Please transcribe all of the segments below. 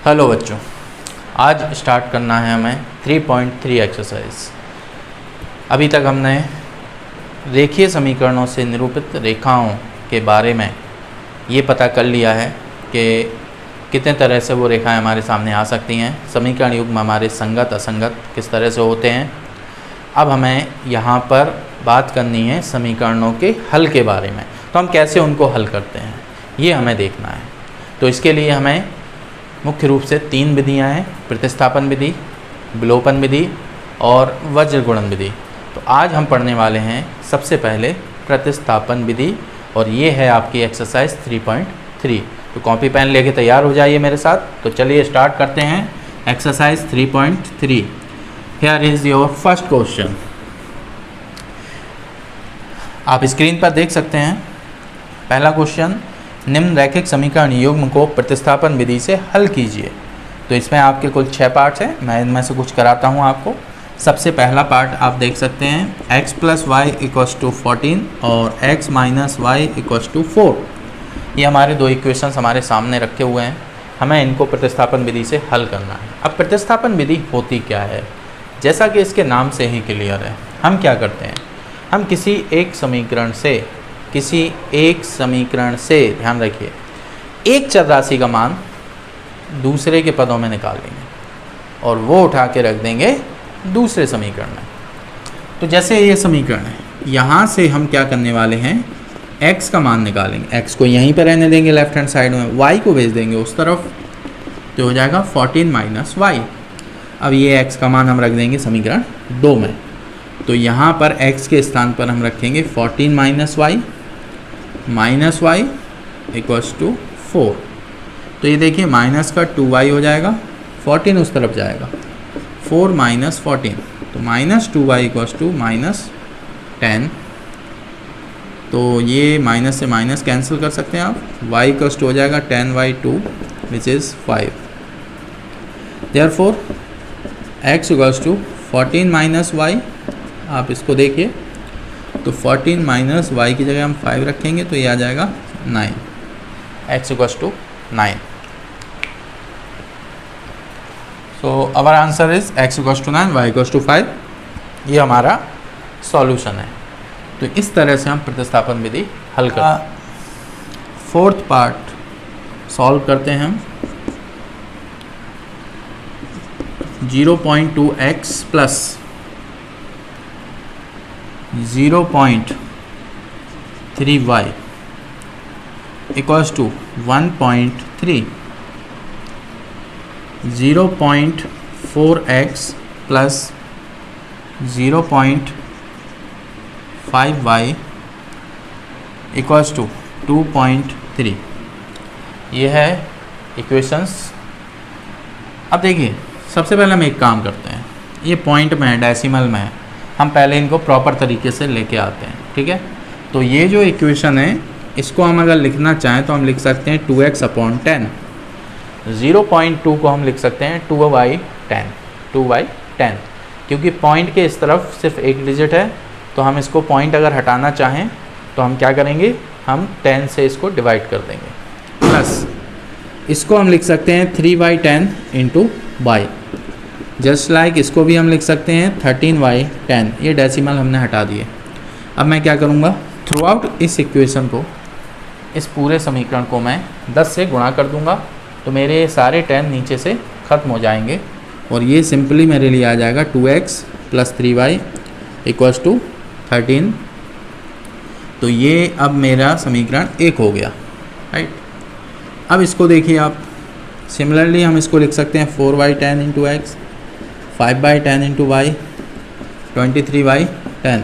Hello बच्चों, आज start करना है हमें 3.3 एक्सरसाइज। अभी तक हमने रेखीय समीकरणों से निरूपित रेखाओं के बारे में ये पता कर लिया है कि कितने तरह से वो रेखाएं हमारे सामने आ सकती हैं, समीकरण युग्म हमारे संगत असंगत किस तरह से होते हैं। अब हमें यहाँ पर बात करनी है समीकरणों के हल के बारे में, तो हम कैसे उनको हल करते हैं ये हमें देखना है। तो इसके लिए हमें मुख्य रूप से 3 विधियां हैं, प्रतिस्थापन विधि, विलोपन विधि और वज्र गुणन विधि। तो आज हम पढ़ने वाले हैं सबसे पहले प्रतिस्थापन विधि, और ये है आपकी एक्सरसाइज 3.3। तो कॉपी पेन लेके तैयार हो जाइए मेरे साथ। तो चलिए स्टार्ट करते हैं exercise 3.3। Here is your first question. आप स्क्रीन पर देख सकते हैं पहला क्वेश्चन, निम्न रैखिक समीकरण युग्म को प्रतिस्थापन विधि से हल कीजिए। तो इसमें आपके कुल 6 पार्ट्स हैं, मैं इनमें से कुछ कराता हूँ आपको। सबसे पहला पार्ट आप देख सकते हैं x + y = 14 और x - y = 4। ये हमारे 2 इक्वेशंस हमारे सामने रखे हुए हैं, हमें इनको प्रतिस्थापन विधि से हल करना है। अब प्रतिस्थापन विधि होती क्या है, जैसा कि इसके नाम से ही क्लियर है। हम क्या करते हैं, हम किसी एक समीकरण से ध्यान रखिए एक चर राशि का मान दूसरे के पदों में निकाल लेंगे और वो उठा के रख देंगे दूसरे समीकरण में। तो जैसे ये समीकरण है, यहाँ से हम क्या करने वाले हैं, x का मान निकालेंगे। x को यहीं पर रहने देंगे लेफ्ट हैंड साइड में, y को भेज देंगे उस तरफ, तो हो जाएगा 14 - y। अब ये x का मान हम रख देंगे समीकरण 2 में। तो यहाँ पर x के स्थान पर हम रखेंगे 14 - y = 4। तो ये देखिए माइनस का 2y हो जाएगा, 14 उस तरफ जाएगा, 4 - 14 तो -2y = -10। तो ये माइनस से माइनस कैंसिल कर सकते हैं आप, y = हो जाएगा 10/2 विच इज़ 5। Therefore x = 14 - y। आप इसको देखिए तो 14 - y की जगह हम 5 रखेंगे तो ये आ जाएगा 9, x = 9। So our answer is x = 9, y = 5। ये हमारा सॉल्यूशन है। तो इस तरह से हम प्रतिस्थापन विधि हल करते हैं। फोर्थ पार्ट सॉल्व करते हैं हम। 0.2x + 0.3y = 1.3। 0.4x + 0.5y = 2.3। ये है इक्वेशंस। अब देखिए सबसे पहले हम एक काम करते हैं, ये पॉइंट में है, डेसिमल में है, हम पहले इनको प्रॉपर तरीके से लेके आते हैं, ठीक है। तो ये जो इक्वेशन है इसको हम अगर लिखना चाहें तो हम लिख सकते हैं 2x/10। 0.2 को हम लिख सकते हैं 2/10, क्योंकि पॉइंट के इस तरफ सिर्फ एक डिजिट है। तो हम इसको पॉइंट अगर हटाना चाहें तो हम क्या करेंगे, हम 10 से इसको डिवाइड कर देंगे, प्लस इसको हम लिख सकते हैं 3/10 × y। जस्ट लाइक इसको भी हम लिख सकते हैं 13/10। ये डेसिमल हमने हटा दिए। अब मैं क्या करूँगा, थ्रू आउट इस इक्वेशन को, इस पूरे समीकरण को मैं 10 से गुणा कर दूँगा, तो मेरे सारे 10 नीचे से ख़त्म हो जाएंगे और ये सिंपली मेरे लिए आ जाएगा 2x + 3y = 13। तो ये अब मेरा समीकरण 1 हो गया, राइट। अब इसको देखिए आप, सिमिलरली हम इसको लिख सकते हैं 4/10 × x, 5/10 × y, 23/10।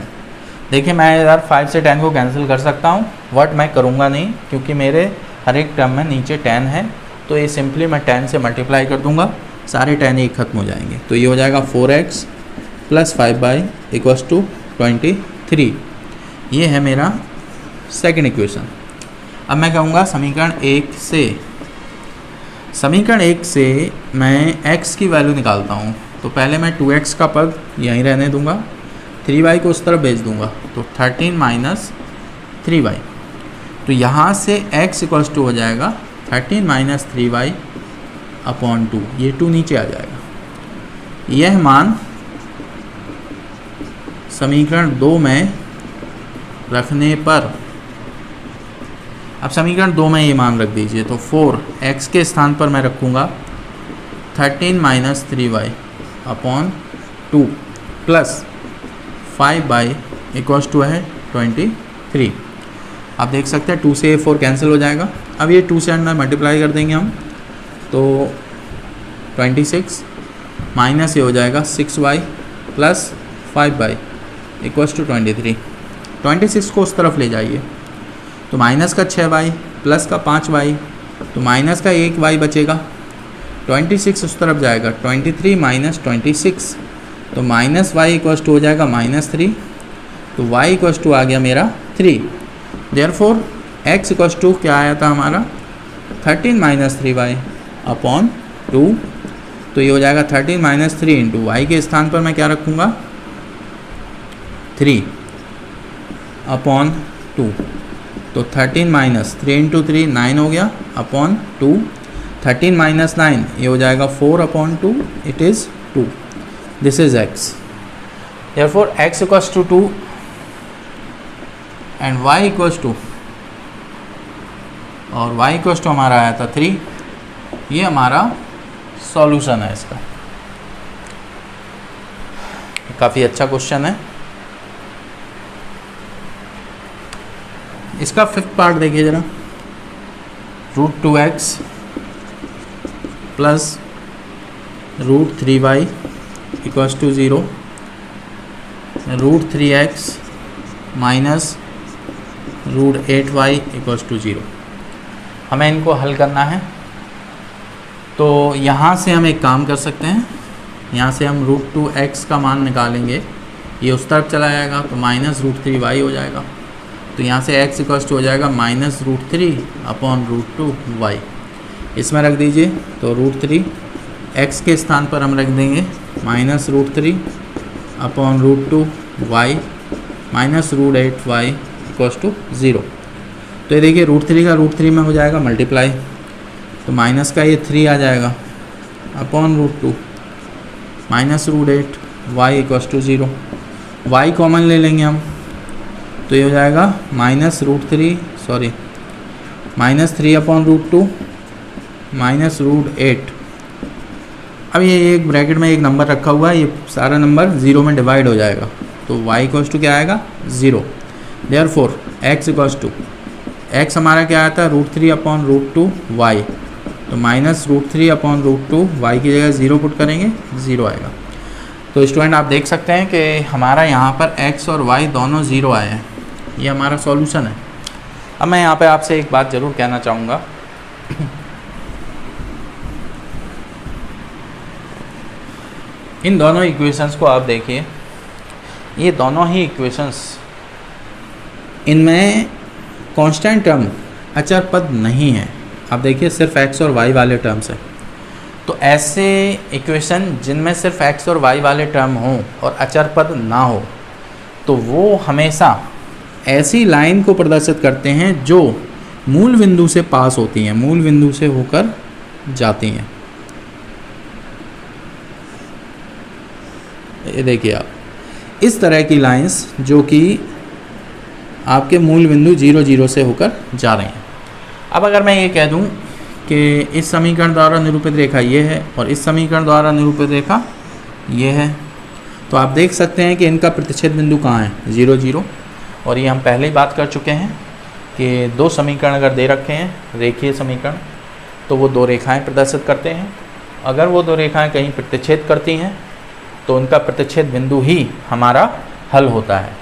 देखिए मैं यार 5 से 10 को कैंसिल कर सकता हूँ, बट मैं करूँगा नहीं क्योंकि मेरे हर एक टर्म में नीचे 10 है। तो ये सिंपली मैं 10 से मल्टीप्लाई कर दूँगा, सारे 10 एक खत्म हो जाएंगे। तो ये हो जाएगा 4x + 5y = 23। ये है मेरा सेकंड इक्वेशन। अब मैं कहूँगा समीकरण 1 से मैं x की वैल्यू निकालता हूँ। तो पहले मैं 2x का पद यहीं रहने दूँगा, 3y को उस तरफ भेज दूँगा, तो 13 - 3y। तो यहाँ से x = हो जाएगा 13 - 3y अपॉन 2, ये 2 नीचे आ जाएगा। यह मान समीकरण 2 में रखने पर, अब समीकरण 2 में ये मान रख दीजिए, तो 4x के स्थान पर मैं रखूँगा 13 minus 3y upon 2 plus 5y equals to है 23। आप देख सकते हैं 2 से 4 कैंसिल हो जाएगा। अब ये 2 से अंदर मल्टीप्लाई कर देंगे हम, तो 26 माइनस ये हो जाएगा 6y plus 5y equals to 23। 26 को उस तरफ ले जाइए, तो माइनस का 6y प्लस का 5y, तो माइनस का 1y बचेगा। 26 उस तरफ जाएगा, 23 माइनस 26, तो माइनस y इक्वल्स टू हो जाएगा -3, तो y इक्वल्स टू आ गया मेरा 3। देयरफॉर x इक्वल्स टू क्या आया था हमारा 13 माइनस 3y अपॉन 2, तो ये हो जाएगा 13 माइनस 3 इंटू वाई के स्थान पर मैं क्या रखूँगा 3 अपॉन 2, तो 13 माइनस 3 इंटू 3 9 हो गया अपॉन 2, 13 माइनस 9 ये हो जाएगा 4 upon 2, it is 2। This is x। Therefore x equals to 2 and y equals to, और y इक्वल्स टू हमारा आया था 3। ये हमारा सॉल्यूशन है इसका। काफ़ी अच्छा क्वेश्चन है। इसका 5th पार्ट देखिए ज़रा, √2x plus √3y equals to 0, √3x minus √8y equals to 0। हमें इनको हल करना है, तो यहाँ से हम एक काम कर सकते हैं, यहाँ से हम √2x का मान निकालेंगे, ये उस तरफ चला जाएगा तो माइनस √3y हो जाएगा, तो यहाँ से x इक्वल्स टू हो जाएगा माइनस √3 अपॉन √2y। इसमें रख दीजिए, तो √3 x के स्थान पर हम रख देंगे minus √3 upon √2y minus √8y equals to 0। तो ये देखिए √3 का √3 में हो जाएगा मल्टीप्लाई, तो माइनस का ये 3 आ जाएगा upon √2 minus √8y equals to 0। y common ले लेंगे हम, तो ये हो जाएगा माइनस 3 अपॉन √2 माइनस √8। अब ये एक ब्रैकेट में एक नंबर रखा हुआ है, ये सारा नंबर 0 में डिवाइड हो जाएगा, तो y इक्वल्स टू क्या आएगा 0। Therefore x equals to, x हमारा क्या आया था √3 अपॉन √2y, तो माइनस √3 अपॉन √2 y की जगह 0 पुट करेंगे, 0 आएगा। तो स्टूडेंट आप देख सकते हैं कि हमारा यहाँ पर x और y दोनों 0 आए हैं, ये हमारा सॉल्यूशन है। अब मैं यहाँ पे आपसे एक बात ज़रूर कहना चाहूँगा, इन दोनों इक्वेशंस को आप देखिए, ये दोनों ही इक्वेशंस, इनमें कांस्टेंट टर्म अचर पद नहीं है। आप देखिए सिर्फ x और y वाले टर्म्स हैं, तो ऐसे इक्वेशन जिनमें सिर्फ x और y वाले टर्म हों और अचर पद ना हो, तो वो हमेशा ऐसी लाइन को प्रदर्शित करते हैं जो मूल बिंदु से पास होती हैं, मूल बिंदु से होकर जाती हैं। ये देखिए आप, इस तरह की लाइंस जो कि आपके मूल बिंदु 0 0 से होकर जा रही हैं। अब अगर मैं ये कह दूं कि इस समीकरण द्वारा निरूपित रेखा ये है और इस समीकरण द्वारा निरूपित रेखा ये है, तो आप देख सकते हैं कि इनका प्रतिच्छेद बिंदु कहाँ है 0 0। और ये हम पहले ही बात कर चुके हैं कि दो समीकरण अगर दे रखे हैं रेखीय समीकरण, तो वो दो रेखाएं प्रदर्शित करते हैं। अगर वो दो रेखाएं कहीं प्रतिच्छेद करती हैं तो उनका प्रतिच्छेद बिंदु ही हमारा हल होता है।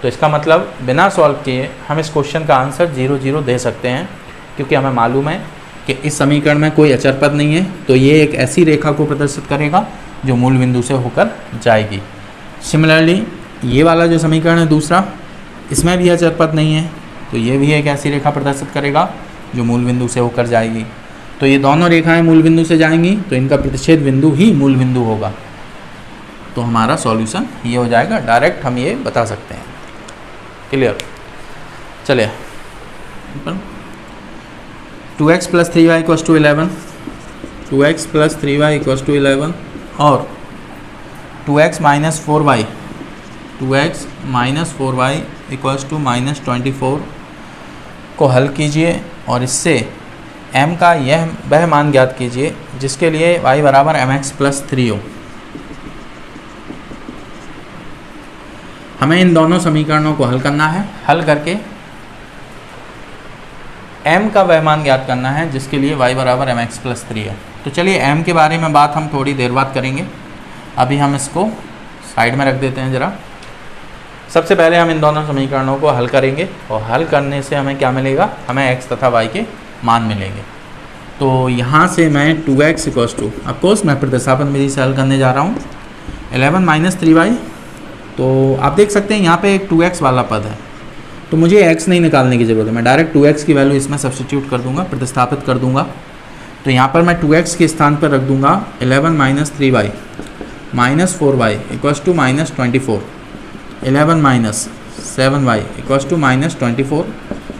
तो इसका मतलब बिना सॉल्व किए हम इस क्वेश्चन का आंसर 0 0 दे सकते हैं, क्योंकि हमें मालूम है कि इस समीकरण में कोई अचर पद नहीं है, तो ये एक ऐसी रेखा को प्रदर्शित करेगा जो मूल बिंदु से होकर जाएगी। सिमिलरली ये वाला जो समीकरण है दूसरा, इसमें भी अचर पद नहीं है, तो ये भी एक ऐसी रेखा प्रदर्शित करेगा जो मूल बिंदु से होकर जाएगी। तो ये दोनों रेखाएं मूल बिंदु से जाएंगी, तो इनका प्रतिच्छेद बिंदु ही मूल बिंदु होगा। तो हमारा सॉल्यूशन ये हो जाएगा, डायरेक्ट हम ये बता सकते हैं। क्लियर? चलिए 2x plus 3y equals to 11, 2x plus 3y equals to 11 और 2x minus 4y equals to -24 को हल कीजिए और इससे m का वह मान ज्ञात कीजिए जिसके लिए y बराबर mx प्लस 3 हो। हमें इन दोनों समीकरणों को हल करना है। हल करके m का वह मान ज्ञात करना है जिसके लिए y बराबर mx प्लस 3 है। तो चलिए m के बारे में बात हम थोड़ी देर बाद करेंगे, अभी हम इसको साइड में रख देते हैं ज़रा। सबसे पहले हम इन दोनों समीकरणों को हल करेंगे और हल करने से हमें क्या मिलेगा, हमें x तथा y के मान मिलेंगे। तो यहाँ से मैं 2x इक्वल्स टू, ऑफकोर्स मैं प्रतिस्थापन विधि से हल करने जा रहा हूँ, 11 माइनस 3y। तो आप देख सकते हैं यहाँ पे एक 2x वाला पद है, तो मुझे x नहीं निकालने की ज़रूरत है, मैं डायरेक्ट 2x की वैल्यू इसमें सब्स्टिट्यूट कर दूंगा, प्रतिस्थापित कर दूंगा। तो यहाँ पर मैं 2x के स्थान पर रख दूंगा 11 minus 3y minus 4y equals to -24, 11 minus 7y equals to -24,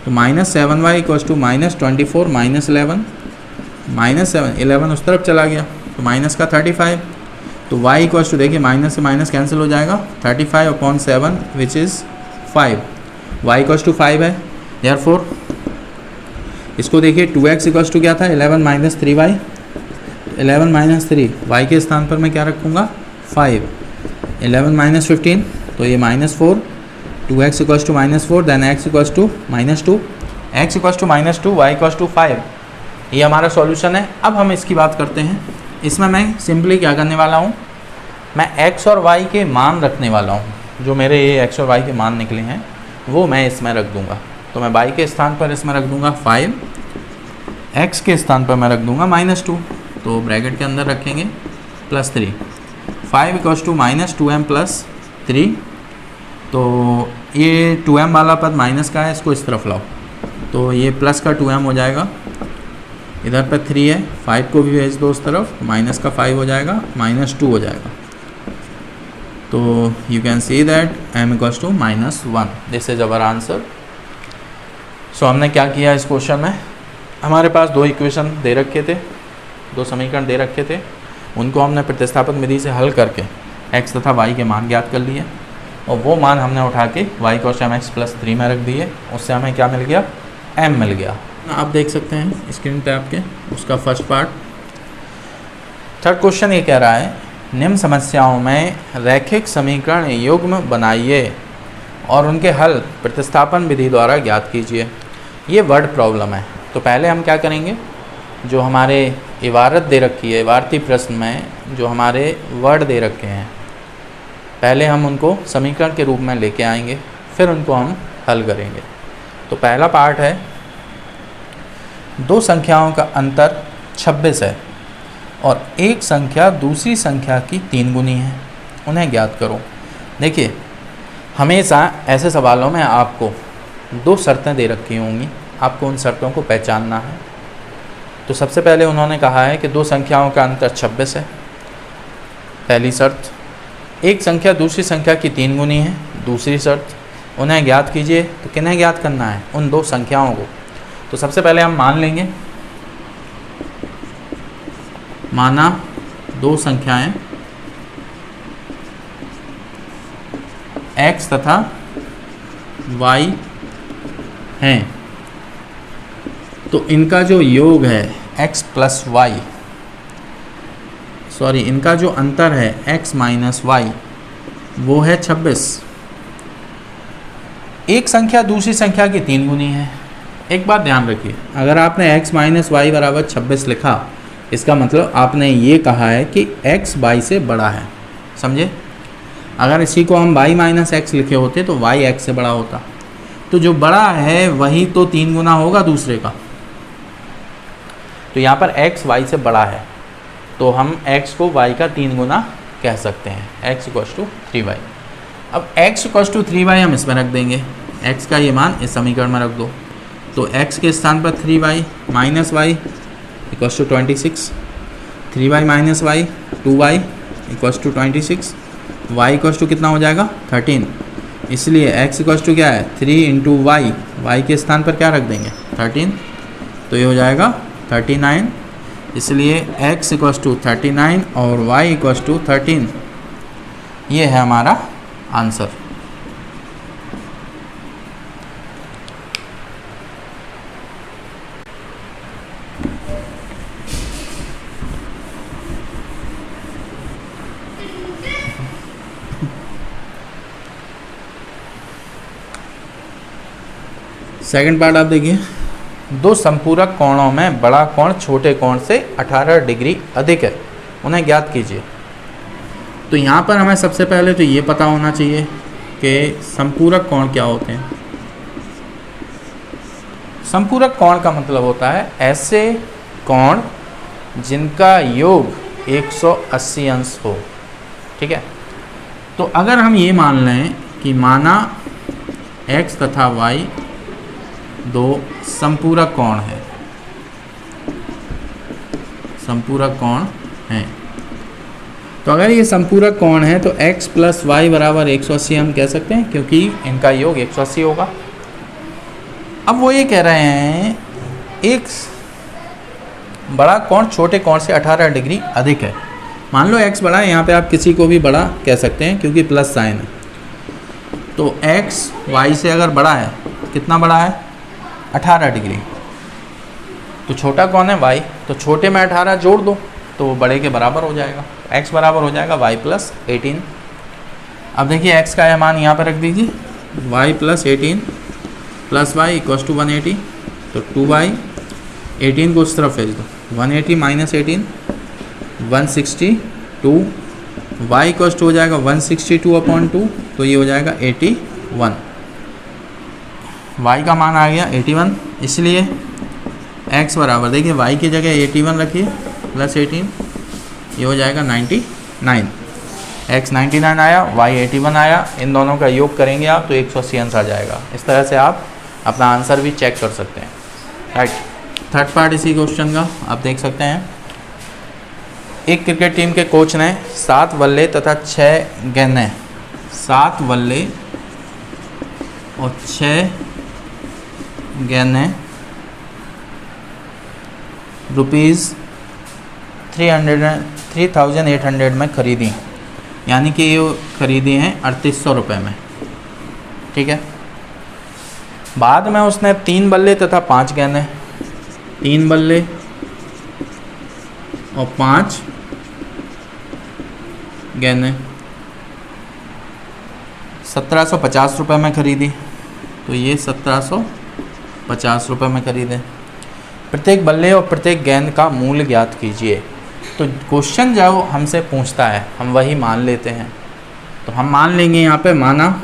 तो -7y इक्वल्स टू -24 माइनस 11, -7 11 उस तरफ चला गया तो माइनस का 35, तो y इक्वल्स टू देखिए माइनस से माइनस कैंसिल हो जाएगा, 35/7 which is 5, y equals to 5 है। देयरफॉर इसको देखिए 2x इक्वल्स टू क्या था, 11 माइनस 3y, 11 माइनस 3 y के स्थान पर मैं क्या रखूँगा 5, 11 माइनस 15 तो ये -4, 2x equals to -4, then x equals to -2, x equals to -2, y equals to 5। ये हमारा सॉल्यूशन है। अब हम इसकी बात करते हैं। इसमें मैं सिंपली क्या करने वाला हूँ, मैं x और y के मान रखने वाला हूँ, जो मेरे ये x और y के मान निकले हैं वो मैं इसमें रख दूँगा। तो मैं y के स्थान पर इसमें रख दूँगा 5, x के स्थान पर मैं रख दूँगा -2, तो ब्रैकेट के अंदर रखेंगे +3, 5 इक्वल्स टू -2m प्लस 3। तो ये 2m वाला पद माइनस का है, इसको इस तरफ लाओ, तो ये प्लस का 2m हो जाएगा, इधर पर 3 है, 5 को भी भेज दो उस तरफ, माइनस का 5 हो जाएगा, -2 हो जाएगा। तो you can see that m equals to -1, this is our answer. So हमने क्या किया इस क्वेश्चन में, हमारे पास दो इक्वेशन दे रखे थे, दो समीकरण दे रखे थे, उनको हमने प्रतिस्थापन विधि से हल करके x तथा y के मान ज्ञात कर लिए और वो मान हमने उठा के y equals to mx plus 3 में रख दिए। उससे हमें क्या मिल गया, m मिल गया। आप देख सकते हैं स्क्रीन पे आपके उसका फर्स्ट पार्ट। थर्ड क्वेश्चन ये कह रहा है, निम्न समस्याओं में रैखिक समीकरण युग्म बनाइए और उनके हल प्रतिस्थापन विधि द्वारा ज्ञात कीजिए। ये वर्ड प्रॉब्लम है। तो पहले हम क्या करेंगे, जो हमारे इबारत दे रखी है, इबारती प्रश्न में जो हमारे वर्ड दे रखे हैं, पहले हम उनको समीकरण के रूप में लेके आएंगे, फिर उनको हम हल करेंगे। तो पहला पार्ट है, दो संख्याओं का अंतर 26 है और एक संख्या दूसरी संख्या की 3 गुनी है, उन्हें ज्ञात करो। देखिए, हमेशा ऐसे सवालों में आपको दो शर्तें दे रखी होंगी, आपको उन शर्तों को पहचानना है। तो सबसे पहले उन्होंने कहा है कि दो संख्याओं का अंतर 26 है, पहली शर्त। एक संख्या दूसरी संख्या की 3 गुनी है, दूसरी शर्त। उन्हें ज्ञात कीजिए। तो किन्हें ज्ञात करना है, उन दो संख्याओं को। तो सबसे पहले हम मान लेंगे, माना दो संख्याएं x तथा y हैं, तो इनका जो योग है x प्लस y, सॉरी इनका जो अंतर है x माइनस y, वो है 26। एक संख्या दूसरी संख्या की 3 गुनी है। एक बात ध्यान रखिए, अगर आपने x माइनस वाई बराबर 26 लिखा, इसका मतलब आपने ये कहा है कि x y से बड़ा है, समझे। अगर इसी को हम y माइनस एक्स लिखे होते तो y x से बड़ा होता। तो जो बड़ा है वही तो 3 गुना होगा दूसरे का। तो यहाँ पर x y से बड़ा है, तो हम x को y का 3 गुना कह सकते हैं, x इक्वल्स टू 3y। अब x इक्वल्स टू 3y हम इसमें रख देंगे, x का ये मान इस समीकरण में रख दो। तो x के स्थान पर 3y minus y equals to 26, 3y minus y 2y equals to 26, y equals to कितना हो जाएगा 13। इसलिए x इक्वल्स टू क्या है 3 इंटू y के स्थान पर क्या रख देंगे 13, तो ये हो जाएगा 39 इसलिए x इक्वल्स टू 39 और y इक्वल्स टू 13। ये है हमारा आंसर। सेकंड पार्ट आप देखिए, दो संपूरक कोणों में बड़ा कोण छोटे कोण से 18 डिग्री अधिक है, उन्हें ज्ञात कीजिए। तो यहाँ पर हमें सबसे पहले तो ये पता होना चाहिए कि संपूरक कोण क्या होते हैं। संपूरक कोण का मतलब होता है ऐसे कोण जिनका योग 180 अंश हो। ठीक है, तो अगर हम ये मान लें कि माना x तथा y दो संपूरक कोण है, संपूरक कोण हैं, तो अगर ये संपूरक कोण है तो x प्लस वाई बराबर 180 हम कह सकते हैं, क्योंकि इनका योग 180 होगा। अब वो ये कह रहे हैं एक बड़ा कोण छोटे कोण से 18 डिग्री अधिक है। मान लो x बड़ा है, यहाँ पे आप किसी को भी बड़ा कह सकते हैं क्योंकि प्लस साइन है। तो x y से अगर बड़ा है, कितना बड़ा है? 18 डिग्री। तो छोटा कौन है? y। तो छोटे में 18 जोड़ दो तो वो बड़े के बराबर हो जाएगा। x बराबर हो जाएगा y प्लस 18। अब देखिए x का यह मान यहाँ पर रख दीजिए, y plus 18 plus y equals to 180। तो 2y, 18 को उस तरफ भेज दो, 180 माइनस 18 162, y इक्वल्स टू हो जाएगा 162/2, तो ये हो जाएगा 81। y का मान आ गया 81, इसलिए x बराबर देखिए y की जगह 81 रखिए प्लस 18, ये हो जाएगा 99। x 99 आया, y 81 आया, इन दोनों का योग करेंगे आप तो 180 अंश आ जाएगा। इस तरह से आप अपना आंसर भी चेक कर सकते हैं। राइट, थर्ड पार्ट इसी क्वेश्चन का आप देख सकते हैं। एक क्रिकेट टीम के कोच ने 7 बल्ले तथा 6 गेंदें, 7 बल्ले और 6 गेंदें ₹3800 में खरीदी, यानी कि ये खरीदी हैं 3800 रुपये में। ठीक है, बाद में उसने 3 बल्ले तथा 5 गेंदें, 3 बल्ले और 5 गेंदें 1750 रुपये में खरीदी। तो ये 1750 रुपये में खरीदे। प्रत्येक बल्ले और प्रत्येक गेंद का मूल्य ज्ञात कीजिए। तो क्वेश्चन जो हमसे पूछता है हम वही मान लेते हैं। तो हम मान लेंगे यहाँ पे, माना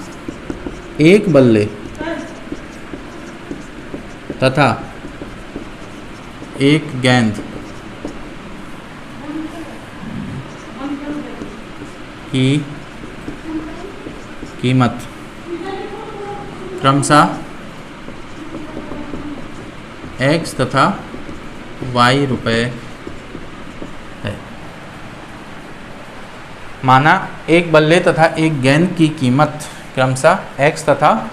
एक बल्ले तथा एक गेंद की कीमत क्रमशः x तथा y रुपये है। माना एक बल्ले तथा एक गेंद की कीमत क्रमशः x तथा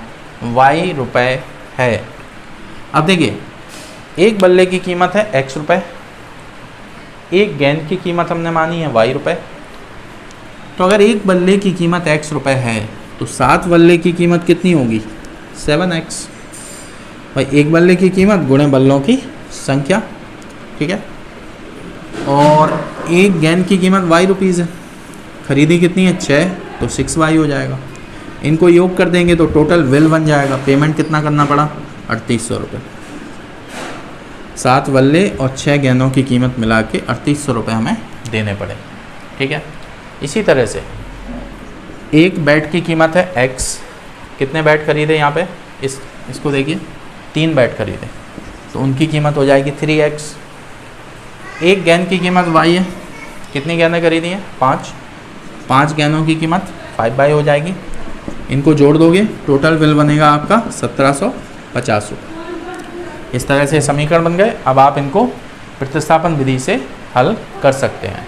y रुपये है। अब देखिए, एक बल्ले की कीमत है x रुपये, एक गेंद की कीमत हमने मानी है y रुपये। तो अगर एक बल्ले की कीमत x रुपये है तो 7 बल्ले की कीमत कितनी होगी? 7x। भाई एक बल्ले की कीमत गुणे बल्लों की संख्या। ठीक है, और एक गेंद की कीमत y रुपीज़ है, खरीदी कितनी है? 6, तो 6y हो जाएगा। इनको योग कर देंगे तो टोटल बिल बन जाएगा। पेमेंट कितना करना पड़ा? 3800 रुपये। 7 बल्ले और 6 गेंदों की कीमत मिला के 3800 रुपये हमें देने पड़े। ठीक है, इसी तरह से एक बैट की कीमत है x। कितने बैट खरीदे यहाँ पे? इसको देखिए, 3 बैट खरीदे तो उनकी कीमत हो जाएगी 3x। एक गेंद की कीमत y है, कितनी गेंदें खरीदी हैं? 5 गेंदों की कीमत 5y हो जाएगी। इनको जोड़ दोगे टोटल बिल बनेगा आपका 1750 रुपये। इस तरह से समीकरण बन गए। अब आप इनको प्रतिस्थापन विधि से हल कर सकते हैं।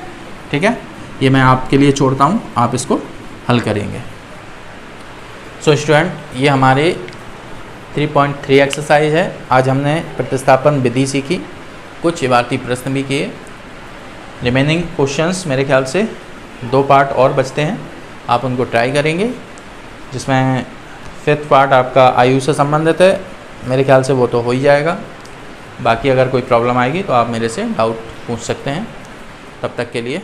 ठीक है, ये मैं आपके लिए छोड़ता हूँ, आप इसको हल करेंगे। सो स्टूडेंट, ये हमारे 3.3 एक्सरसाइज है। आज हमने प्रतिस्थापन विधि सीखी, कुछ इबारती प्रश्न भी किए रिमेनिंग क्वेश्चंस मेरे ख्याल से 2 पार्ट और बचते हैं, आप उनको ट्राई करेंगे, जिसमें 5th पार्ट आपका आयु से संबंधित है, मेरे ख्याल से वो तो हो ही जाएगा। बाकी अगर कोई प्रॉब्लम आएगी तो आप मेरे से डाउट पूछ सकते हैं। तब तक के लिए